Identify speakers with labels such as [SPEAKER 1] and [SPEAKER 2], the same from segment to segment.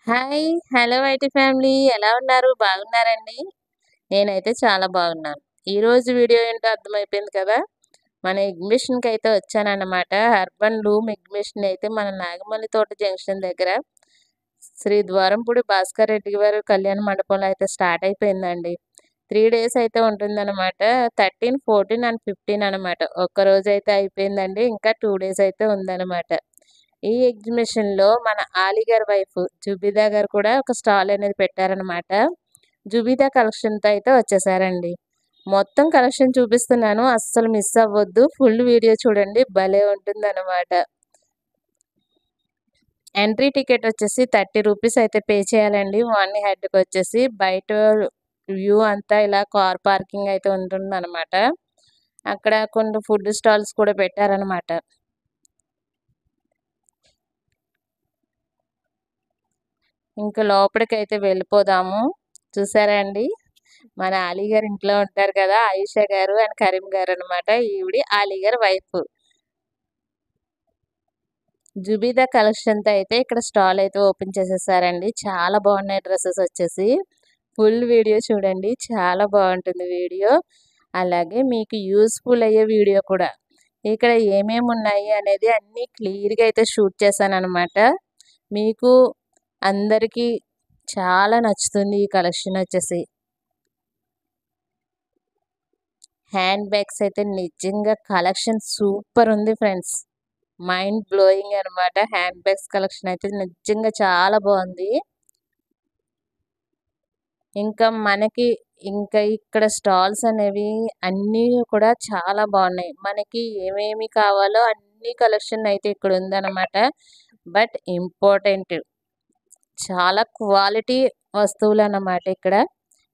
[SPEAKER 1] Hi! Hello IT family ఎలా ఉన్నారు? బాగున్నారండి? నేనైతే చాలా బాగున్నాను. ఈరోజు వీడియో ఏంటో అర్థమైపోయింది కదా! మన ఎగ్జిబిషన్‌కైతే వచ్చానన్నమాట. అర్బన్ లూమ్ ఎగ్జిబిషన్ అయితే మన నాగమల్లి తోట జంక్షన్ దగ్గర శ్రీ ద్వారంపూడి భాస్కర్ రెడ్డి గారు కళ్యాణ మండపంలో అయితే స్టార్ట్ అయిపోయిందండి. 3 డేస్ అయితే ఉంటుందన్నమాట. 13, 14 అండ్ 15 అనమాట. ఒక్కరోజైతే అయిపోయిందండి. ఇంకా 2 డేస్ అయితే ఉందన్నమాట. ఈ ఎగ్జిబిషన్‌లో మన ఆలీ గారి వైఫ్ జుబిదా గారు కూడా ఒక స్టాల్ అనేది పెట్టారనమాట. జుబిదా కలెక్షన్‌తో అయితే వచ్చేసారండి. మొత్తం కలెక్షన్ చూపిస్తున్నాను. అస్సలు మిస్ అవ్వద్దు. ఫుల్ వీడియో చూడండి. భలే ఉంటుందనమాట. ఎంట్రీ టికెట్ వచ్చేసి 30 రూపీస్ అయితే పే చేయాలండి. వన్ హెడ్‌కొచ్చేసి బయట వ్యూ అంతా ఇలా కార్ పార్కింగ్ అయితే ఉంటుందనమాట. అక్కడ కొన్ని ఫుడ్ స్టాల్స్ కూడా పెట్టారనమాట. ఇంకా లోపలికైతే వెళ్ళిపోదాము. చూసారా అండి? మన ఆలీ గారు ఇంట్లో ఉంటారు కదా! ఆయిషా గారు అండ్ కరీం గారనమాట. ఈవిడ ఆలీ గారి వైఫ్. జుబీదా కలెక్షన్‌తో అయితే ఇక్కడ స్టాల్ అయితే ఓపెన్ చేసేసారండి. చాలా బాగున్నాయి డ్రెసెస్ వచ్చేసి. ఫుల్ వీడియో చూడండి. చాలా బాగుంటుంది వీడియో. అలాగే మీకు యూజ్‌ఫుల్ అయ్యే వీడియో కూడా. ఇక్కడ ఏమేమి ఉన్నాయి అనేది అన్నీ క్లియర్‌గా అయితే షూట్ చేశాననమాట. మీకు అందరికీ చాలా నచ్చుతుంది ఈ కలెక్షన్ వచ్చేసి. హ్యాండ్ బ్యాగ్స్ అయితే నిజంగా కలెక్షన్ సూపర్ ఉంది ఫ్రెండ్స్. మైండ్ బ్లోయింగ్ అనమాట. హ్యాండ్ బ్యాగ్స్ కలెక్షన్ అయితే నిజంగా చాలా బాగుంది. ఇంకా మనకి ఇంకా ఇక్కడ స్టాల్స్ అనేవి అన్నీ కూడా చాలా బాగున్నాయి. మనకి ఏమేమి కావాలో అన్ని కలెక్షన్ అయితే ఇక్కడ ఉందన్నమాట. బట్ ఇంపార్టెంట్ చాలా క్వాలిటీ వస్తువులు అన్నమాట ఇక్కడ.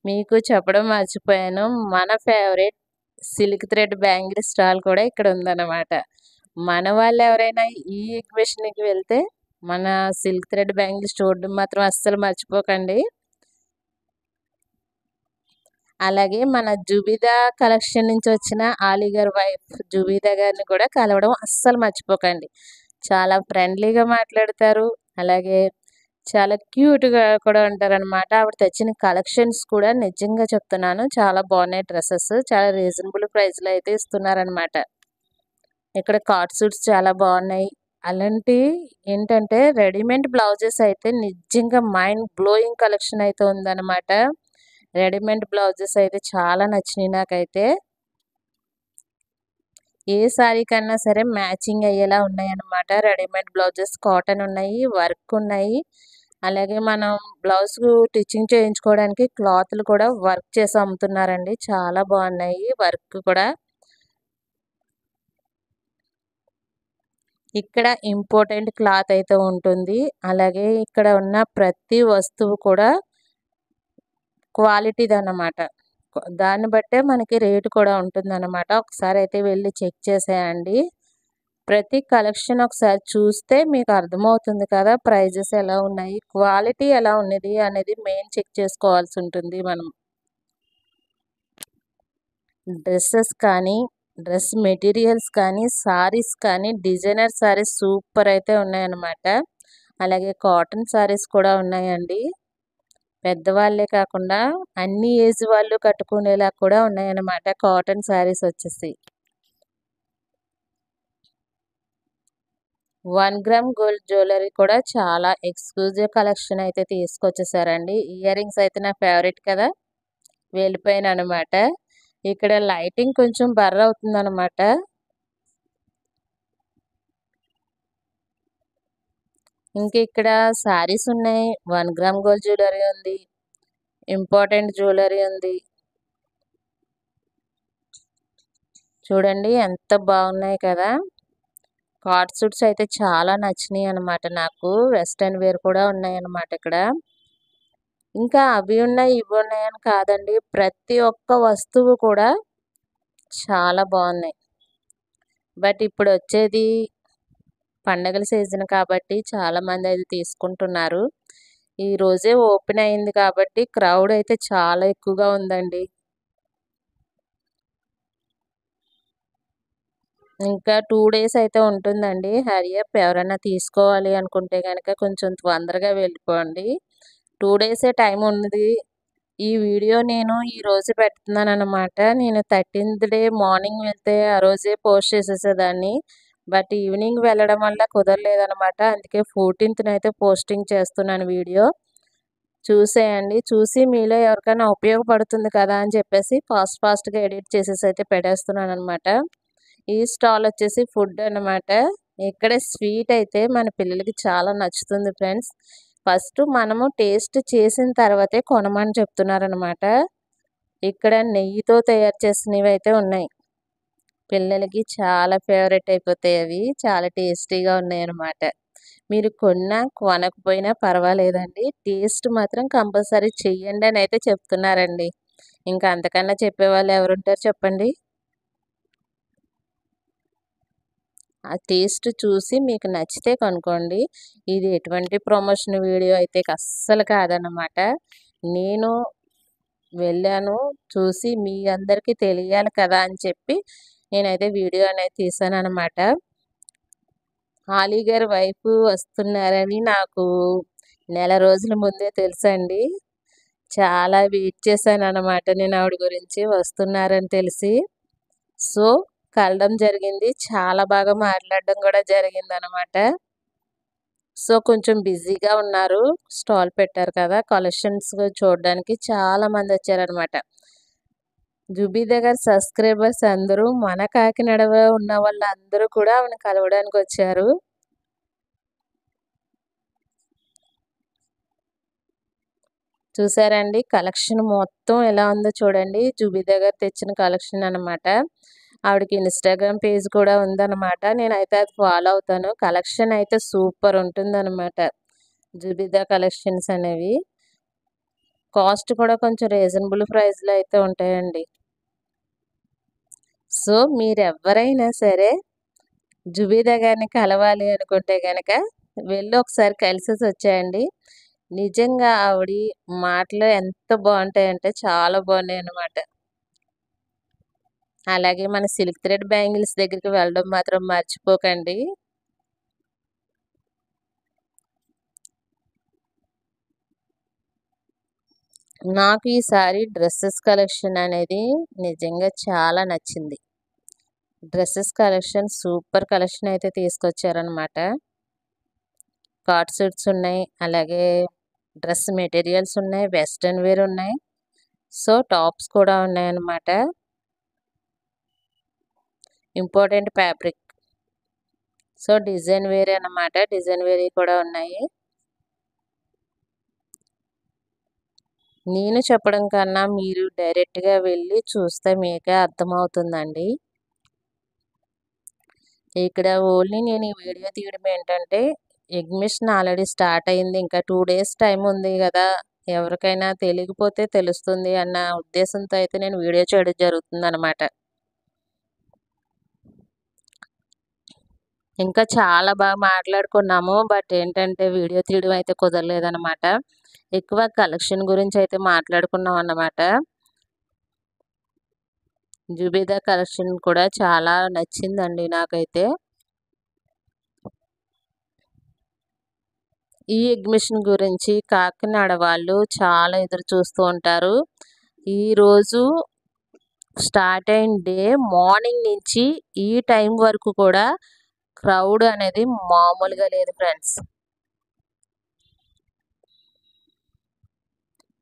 [SPEAKER 1] మీకు చెప్పడం మర్చిపోయాను. మన favourite silk thread bangle stall కూడా ఇక్కడ ఉందన్నమాట. మన వాళ్ళు ఎవరైనా ఈ ఎగ్జిబిషన్‌కి వెళ్తే మన సిల్క్ థ్రెడ్ బ్యాంగిల్స్ చూడడం మాత్రం అస్సలు మర్చిపోకండి. అలాగే మన జుబిదా కలెక్షన్ నుంచి వచ్చిన ఆలీ గారి వైఫ్ జుబిదా గారిని కూడా కలవడం అస్సలు మర్చిపోకండి. చాలా ఫ్రెండ్లీగా మాట్లాడతారు. అలాగే చాలా క్యూట్‌గా కూడా ఉంటారనమాట. ఆవిడ తెచ్చిన కలెక్షన్స్ కూడా నిజంగా చెప్తున్నాను చాలా బాగున్నాయి డ్రెసెస్. చాలా రీజనబుల్ ప్రైస్‌లో అయితే ఇస్తున్నారనమాట. ఇక్కడ కార్డ్ సూట్స్ చాలా బాగున్నాయి. అలాంటి ఏంటంటే రెడీమేడ్ బ్లౌజెస్ అయితే నిజంగా మైండ్ బ్లోయింగ్ కలెక్షన్ అయితే ఉందన్నమాట. రెడీమేడ్ బ్లౌజెస్ అయితే చాలా నచ్చినాయి నాకైతే. ఏ శారీ కన్నా సరే మ్యాచింగ్ అయ్యేలా ఉన్నాయన్నమాట. రెడీమేడ్ బ్లౌజెస్ కాటన్ ఉన్నాయి, వర్క్ ఉన్నాయి. అలాగే మనం బ్లౌజ్‌కు స్టిచ్చింగ్ చేయించుకోవడానికి క్లాత్‌లు కూడా వర్క్ చేసి అమ్ముతున్నారండి. చాలా బాగున్నాయి వర్క్ కూడా. ఇక్కడ ఇంపార్టెంట్ క్లాత్ అయితే ఉంటుంది. అలాగే ఇక్కడ ఉన్న ప్రతి వస్తువు కూడా క్వాలిటీదన్నమాట. దాన్ని బట్టే మనకి రేటు కూడా ఉంటుందన్నమాట. ఒకసారి అయితే వెళ్లి చెక్ చేసేయండి. ప్రతి కలెక్షన్ ఒకసారి చూస్తే మీకు అర్థమవుతుంది కదా! ప్రైజెస్ ఎలా ఉన్నాయి, క్వాలిటీ ఎలా ఉన్నది అనేది మెయిన్ చెక్ చేసుకోవాల్సి ఉంటుంది మనం. డ్రెస్సెస్ కానీ, డ్రెస్ మెటీరియల్స్ కానీ, సారీస్ కానీ, డిజైనర్ సారీస్ సూపర్ అయితే ఉన్నాయన్నమాట. అలాగే కాటన్ సారీస్ కూడా ఉన్నాయండి. పెద్దవాళ్ళే కాకుండా అన్ని ఏజ్ వాళ్ళు కట్టుకునేలా కూడా ఉన్నాయన్నమాట కాటన్ సారీస్ వచ్చేసి. 1 గ్రామ్ గోల్డ్ జ్యువెలరీ కూడా చాలా ఎక్స్‌క్లూజివ్ కలెక్షన్ అయితే తీసుకొచ్చేసారండి. ఇయర్ రింగ్స్ అయితే నా ఫేవరెట్ కదా! వెళ్ళిపోయాననమాట. ఇక్కడ లైటింగ్ కొంచెం బర్ర్ అవుతుందనమాట. ఇంక ఇక్కడ సారీస్ ఉన్నాయి. 1 గ్రామ్ గోల్డ్ జ్యువెలరీ ఉంది. ఇంపార్టెంట్ జ్యువెలరీ ఉంది. చూడండి ఎంత బాగున్నాయి కదా! కార్డ్ సూట్స్ అయితే చాలా నచ్చినాయి అనమాట నాకు. వెస్టర్న్ వేర్ కూడా ఉన్నాయన్నమాట ఇక్కడ. ఇంకా అవి ఉన్నాయి, ఇవి ఉన్నాయని కాదండి. ప్రతి ఒక్క వస్తువు కూడా చాలా బాగున్నాయి. బట్ ఇప్పుడొచ్చేది పండగల సీజన్ కాబట్టి చాలామంది అది తీసుకుంటున్నారు. ఈ రోజే ఓపెన్ అయింది కాబట్టి క్రౌడ్ అయితే చాలా ఎక్కువగా ఉందండి. ఇంకా 2 డేస్ అయితే ఉంటుందండి. హరీ అప్ ఎవరైనా తీసుకోవాలి అనుకుంటే గనక కొంచెం తొందరగా వెళ్ళిపోండి. 2 డేసే టైం ఉంది. ఈ వీడియో నేను ఈరోజు పెడుతున్నాననమాట. నేను 13థ్ డే మార్నింగ్ వెళ్తే ఆ రోజే పోస్ట్ చేసేసేదాన్ని. బట్ ఈవినింగ్ వెళ్ళడం వల్ల కుదరలేదనమాట. అందుకే 14థ్‌నైతే పోస్టింగ్ చేస్తున్నాను వీడియో. చూసేయండి. చూసి మీలో ఎవరికైనా ఉపయోగపడుతుంది కదా అని చెప్పేసి ఫాస్ట్‌గా ఎడిట్ చేసేసి అయితే పెట్టేస్తున్నాననమాట. ఈ స్టాల్ వచ్చేసి ఫుడ్ అనమాట. ఇక్కడ స్వీట్ అయితే మన పిల్లలకి చాలా నచ్చుతుంది ఫ్రెండ్స్. ఫస్ట్ మనము టేస్ట్ చేసిన తర్వాతే కొనమని చెప్తున్నారనమాట. ఇక్కడ నెయ్యితో తయారు చేసినవి అయితే ఉన్నాయి. పిల్లలకి చాలా ఫేవరెట్ అయిపోతాయి అవి. చాలా టేస్టీగా ఉన్నాయన్నమాట. మీరు కొన్నా, కొనకపోయినా పర్వాలేదండి. టేస్ట్ మాత్రం కంపల్సరీ చెయ్యండి అని అయితే చెప్తున్నారండి. ఇంకా అంతకన్నా చెప్పేవాళ్ళు ఎవరుంటారు చెప్పండి? ఆ టేస్ట్ చూసి మీకు నచ్చితే కొనుక్కోండి. ఇది ఎటువంటి ప్రమోషన్ వీడియో అయితే అస్సలు కాదనమాట. నేను వెళ్ళాను, చూసి మీ అందరికీ తెలియాలి కదా అని చెప్పి నేనైతే వీడియో అనేది తీశాననమాట. ఆలీ గారి వైఫ్ వస్తున్నారని నాకు నెల రోజుల ముందే తెలుసండి. చాలా వెయిట్ చేశాననమాట నేను ఆవిడ గురించి వస్తున్నారని తెలిసి. సో, కలవడం జరిగింది. చాలా బాగా మాట్లాడడం కూడా జరిగిందనమాట. సో, కొంచెం బిజీగా ఉన్నారు. స్టాల్ పెట్టారు కదా! కలెక్షన్స్ చూడడానికి చాలా మందొచ్చారనమాట. జుబీదా గారి సబ్స్క్రైబర్స్ అందరూ మన కాకినాడలో ఉన్న వాళ్ళందరూ కూడా ఆమెను కలవడానికొచ్చారు. చూసారండి కలెక్షన్ మొత్తం ఎలా ఉందో చూడండి. జుబీదా గారు తెచ్చిన కలెక్షన్ అనమాట. ఆవిడకి ఇన్‌స్టాగ్రామ్ పేజ్ కూడా ఉందనమాట. నేనైతే అది ఫాలో అవుతాను. కలెక్షన్ అయితే సూపర్ ఉంటుందనమాట. జుబీదా కలెక్షన్స్ అనేవి. కాస్ట్ కూడా కొంచెం రీజనబుల్ ప్రైస్‌లో అయితే ఉంటాయండి. సో, మీరెవ్వరైనా సరే జుబీదా గారిని కలవాలి అనుకుంటే గనక వెళ్లి ఒకసారి కలిసేసొచ్చేయండి. నిజంగా ఆవిడి మాటలు ఎంత బావుంటాయంటే చాలా బావున్నాయన్నమాట. అలాగే మన సిల్క్ థ్రెడ్ బ్యాంగిల్స్ దగ్గరికి వెళ్ళడం మాత్రం మర్చిపోకండి. నాకు ఈసారి డ్రెసెస్ కలెక్షన్ అనేది నిజంగా చాలా నచ్చింది. డ్రెసెస్ కలెక్షన్ సూపర్ కలెక్షన్ అయితే తీసుకొచ్చారనమాట. కార్డ్ సెట్స్ ఉన్నాయి. అలాగే డ్రెస్ మెటీరియల్స్ ఉన్నాయి. వెస్టర్న్ వేర్ ఉన్నాయి. సో, టాప్స్ కూడా ఉన్నాయన్నమాట. Important fabric. సో, డిజైన్ వేరే అన్నమాట. డిజైన్ వేరేయి కూడా ఉన్నాయి. నేను చెప్పడం కన్నా మీరు డైరెక్ట్‌గా వెళ్లి చూస్తే మీకే అర్థమవుతుందండి. ఇక్కడ ఓన్లీ నేను ఈ వీడియో తీయడం ఏంటంటే, ఎగ్జిబిషన్ ఆల్రెడీ స్టార్ట్ అయింది. ఇంకా 2 డేస్ టైం ఉంది గదా! ఎవరికైనా తెలియకపోతే తెలుస్తుంది అన్న ఉద్దేశంతో అయితే నేను వీడియో చేయడం జరుగుతుందనమాట. ఇంకా చాలా బాగా మాట్లాడుకున్నాము. బట్ ఏంటంటే వీడియో తీయడం అయితే కుదరలేదనమాట. ఎక్కువ కలెక్షన్ గురించి అయితే మాట్లాడుకున్నాం అన్నమాట. జుబేదా కలెక్షన్ కూడా చాలా నచ్చిందండి నాకైతే. ఈ ఎగ్జిబిషన్ గురించి కాకినాడ వాళ్ళు చాలా ఎదురు చూస్తూ ఉంటారు. ఈరోజు స్టార్ట్ అయిన డే మార్నింగ్ నుంచి ఈ టైం వరకు కూడా క్రౌడ్ అనేది మామూలుగా లేదు ఫ్రెండ్స్.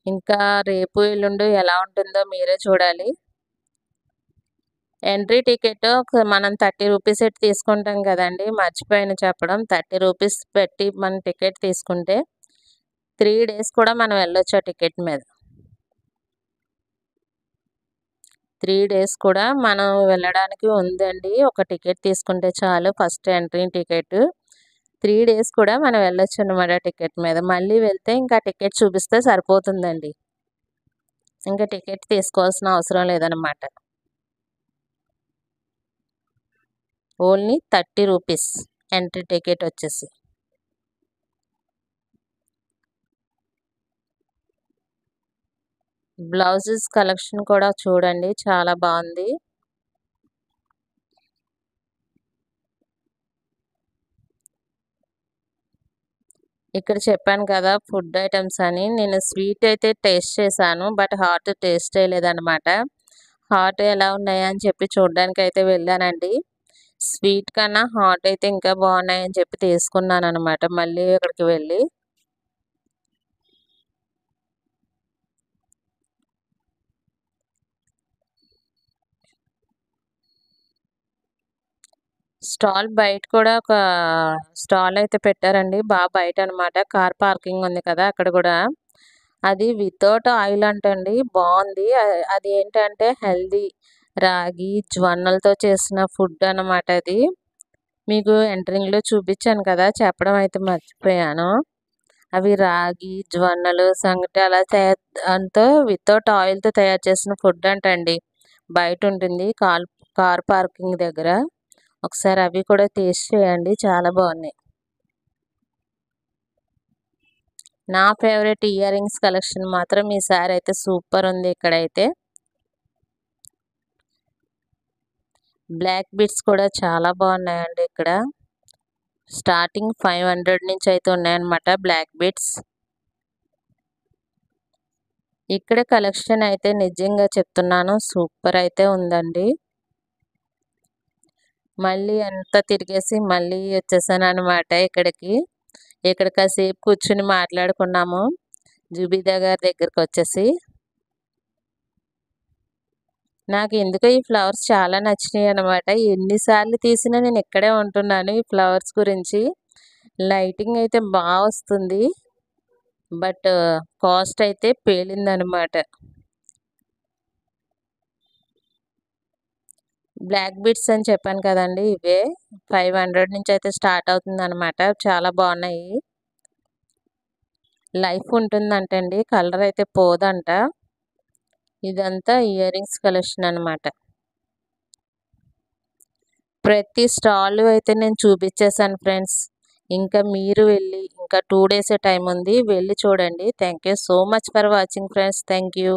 [SPEAKER 1] ఇంకా రేపు ఎల్లుండి ఎలా ఉంటుందో మీరే చూడాలి. ఎంట్రీ టికెట్ మనం 30 రూపీస్ ఎట్టి తీసుకుంటాం కదండీ! మర్చిపోయాను చెప్పడం. 30 రూపీస్ పెట్టి మనం టికెట్ తీసుకుంటే 3 డేస్ కూడా మనం వెళ్ళొచ్చు ఆ టికెట్ మీద. 3 డేస్ కూడా మనం వెళ్ళడానికి ఉందండి. ఒక టికెట్ తీసుకుంటే చాలు ఫస్ట్ ఎంట్రీ టికెట్. 3 డేస్ కూడా మనం వెళ్ళొచ్చనమాట టికెట్ మీద. మళ్ళీ వెళ్తే ఇంకా టికెట్ చూపిస్తే సరిపోతుందండి. ఇంకా టికెట్ తీసుకోవాల్సిన అవసరం లేదనమాట. ఓన్లీ 30 రూపీస్ ఎంట్రీ టికెట్ వచ్చేసి. బ్లౌజెస్ కలెక్షన్ కూడా చూడండి చాలా బావుంది. ఇక్కడ చెప్పాను కదా ఫుడ్ ఐటమ్స్ అని. నేను స్వీట్ అయితే టేస్ట్ చేశాను. బట్ హాట్ టేస్ట్ చేయలేదనమాట. హాట్ ఎలా ఉన్నాయా అని చెప్పి చూడ్డానికైతే వెళ్ళానండి. స్వీట్ కన్నా హాట్ అయితే ఇంకా బాగున్నాయని చెప్పి తీసుకున్నాననమాట మళ్ళీ అక్కడికి వెళ్ళి. స్టాల్ బయట కూడా ఒక స్టాల్ అయితే పెట్టారండి. బయట అనమాట. కార్ పార్కింగ్ ఉంది కదా! అక్కడ కూడా. అది వితౌట్ ఆయిల్ అంటండి. బావుంది. అది ఏంటంటే హెల్తీ రాగి, జొన్నలతో చేసిన ఫుడ్ అనమాట అది. మీకు ఎంటరింగ్‌లో చూపించాను కదా! చెప్పడం అయితే మర్చిపోయాను. అవి రాగి, జొన్నలు, సంగటి అలా దాంతో వితౌట్ ఆయిల్‌తో తయారు చేసిన ఫుడ్ అంటండి. బయటుంటుంది కార్ పార్కింగ్ దగ్గర. ఒకసారి అవి కూడా టేస్ట్ చేయండి. చాలా బాగున్నాయి. నా ఫేవరెట్ ఇయర్ రింగ్స్ కలెక్షన్ మాత్రం ఈసారి అయితే సూపర్ ఉంది ఇక్కడైతే. బ్లాక్ బీడ్స్ కూడా చాలా బాగున్నాయండి ఇక్కడ. స్టార్టింగ్ 500 నుంచి అయితే ఉన్నాయన్నమాట బ్లాక్ బీడ్స్. ఇక్కడ కలెక్షన్ అయితే నిజంగా చెప్తున్నాను సూపర్ అయితే ఉందండి. మళ్ళీ అంతా తిరిగేసి మళ్ళీ వచ్చేసాననమాట ఇక్కడికి. ఇక్కడ కాసేపు కూర్చుని మాట్లాడుకున్నాము. జుబిదా గారి దగ్గరకొచ్చేసి. నాకెందుకో ఈ ఫ్లవర్స్ చాలా నచ్చినాయనమాట. ఎన్ని సార్లు తీసినా నేను ఇక్కడే ఉంటున్నాను ఈ ఫ్లవర్స్ గురించి. లైటింగ్ అయితే వస్తుంది. బట్ కాస్ట్ అయితే పేలిందనమాట. బ్లాక్ బీడ్స్ అని చెప్పాను కదండీ! ఇవే 500 నుంచి అయితే స్టార్ట్ అవుతుందనమాట. చాలా బాగున్నాయి. లైఫ్ ఉంటుందంటండి. కలర్ అయితే పోదంట. ఇదంతా ఇయర్ రింగ్స్ కలెక్షన్ అనమాట. ప్రతి స్టాల్ అయితే నేను చూపించేసాను ఫ్రెండ్స్. ఇంకా మీరు వెళ్ళి ఇంకా 2 డేసే టైం ఉంది. వెళ్ళి చూడండి. Thank you so much for watching friends. Thank you.